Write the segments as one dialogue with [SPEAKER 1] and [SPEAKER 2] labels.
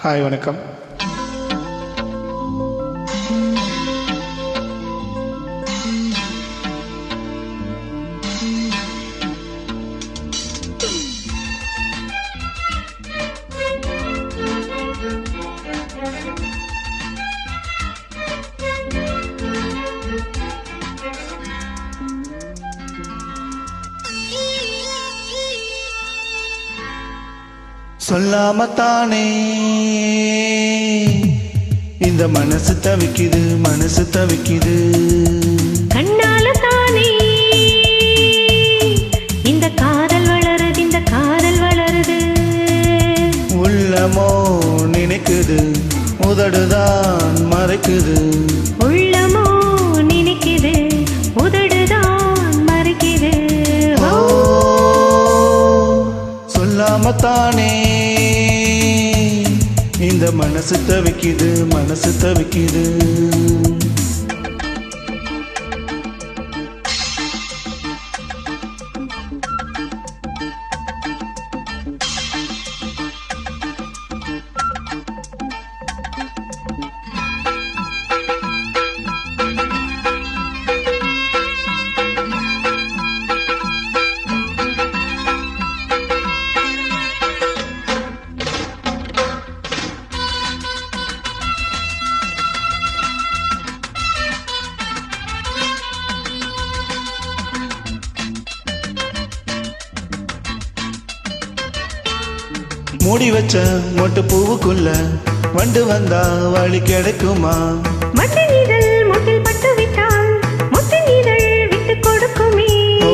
[SPEAKER 1] Hi வணக்கம். சொல்லாமத்தானே இந்த மனசு தவிக்குது, மனசு தவிக்குது.
[SPEAKER 2] கண்ணால தானே இந்த காதல் வளருது, இந்த காதல் வளருது.
[SPEAKER 1] உள்ளமோ நினைக்குது, உதடுதான் மறைக்குது.
[SPEAKER 2] உள்ளமோ நினைக்குது, உதடுதான் மறைக்குது.
[SPEAKER 1] சொல்லாமத்தானே இந்த மனசு தவிக்குது, மனசு தவிக்குது. மூடி வச்ச மொட்டு பூவுக்குள்ள வண்டு வந்தா வழி கிடைக்குமா?
[SPEAKER 2] மட்டு நீதல் மொட்டில் பட்டு விட்டால் மொட்டு நீதல் விட்டு கொடுக்குமே.
[SPEAKER 1] ஓ,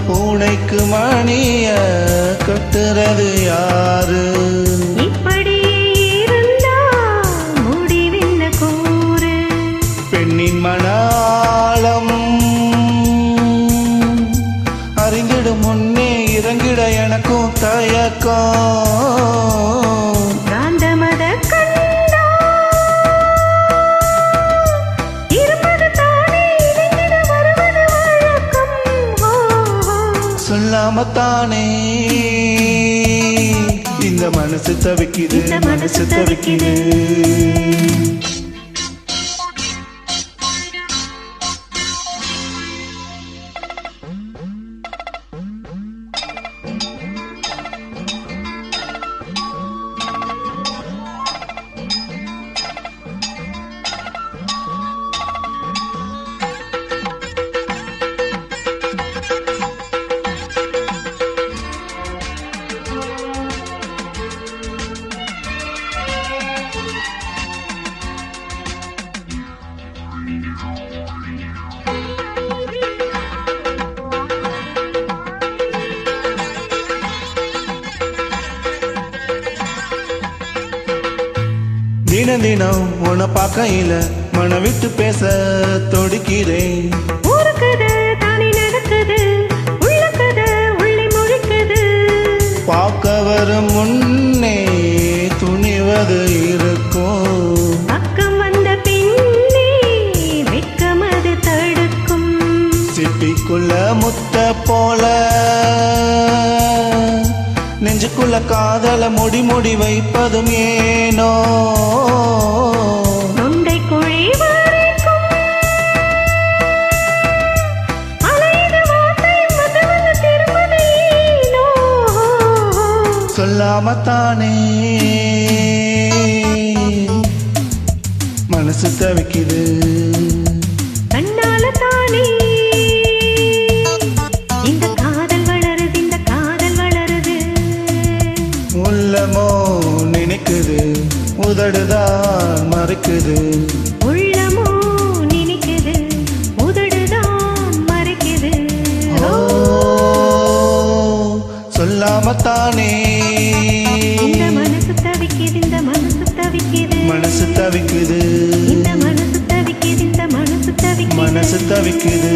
[SPEAKER 1] பூனைக்கு மணிய கட்டுறது யாரு?
[SPEAKER 2] இப்படியே இருந்தா முடிவென்ன கூறு?
[SPEAKER 1] பெண்ணின் மணாளம் அறிந்திடும் முன்னே இறங்கிட எனக்கும் தயக்கம்.
[SPEAKER 2] காந்தமத கண்டா இருப்பது தானே இறங்கிட வருவது வழக்கம்.
[SPEAKER 1] சொல்லாமத்தானே இந்த மனசு தவிக்குது,
[SPEAKER 2] இந்த
[SPEAKER 1] மனசு தவிக்குது. தினம் தினம் உன்னை பார்க்கையில மன விட்டு பேச தொடுக்கிறேன்.
[SPEAKER 2] ஊருக்குது தானே நடக்குது, உள்ளக்குது உள்ளே முழிக்குது.
[SPEAKER 1] பார்க்க வரும் முன்னே துணிவது இருக்கும்.
[SPEAKER 2] பக்கம் வந்த பின்னே வெட்கம் அது தடுக்கும்.
[SPEAKER 1] சிப்பிக்குள்ள முத்த போல நெஞ்சுக்குள்ள காதல முடி முடி வைப்பதும் ஏனோ?
[SPEAKER 2] தொண்டை குழி வரைக்கும் அலையுது வார்த்தை வந்து வந்து திரும்புது ஏனோ?
[SPEAKER 1] சொல்லாமத்தானே மனசு தவிக்குது.
[SPEAKER 2] கண்ணால தானே இந்த காதல் வளருது, இந்த காதல் வளருது.
[SPEAKER 1] உள்ளமோ நினைக்குது, உதடுதான் மறைக்குது.
[SPEAKER 2] உள்ளமோ நினைக்குது, உதடுதான் மறைக்குது.
[SPEAKER 1] ஓ, சொல்லாமத்தானே
[SPEAKER 2] இந்த மனசு தவிக்குது, இந்த மனசு தவிக்குது.
[SPEAKER 1] மனசு தவிக்குது,
[SPEAKER 2] இந்த மனசு தவிக்குது, இந்த மனசு தவிக்குது.
[SPEAKER 1] மனசு தவிக்குது.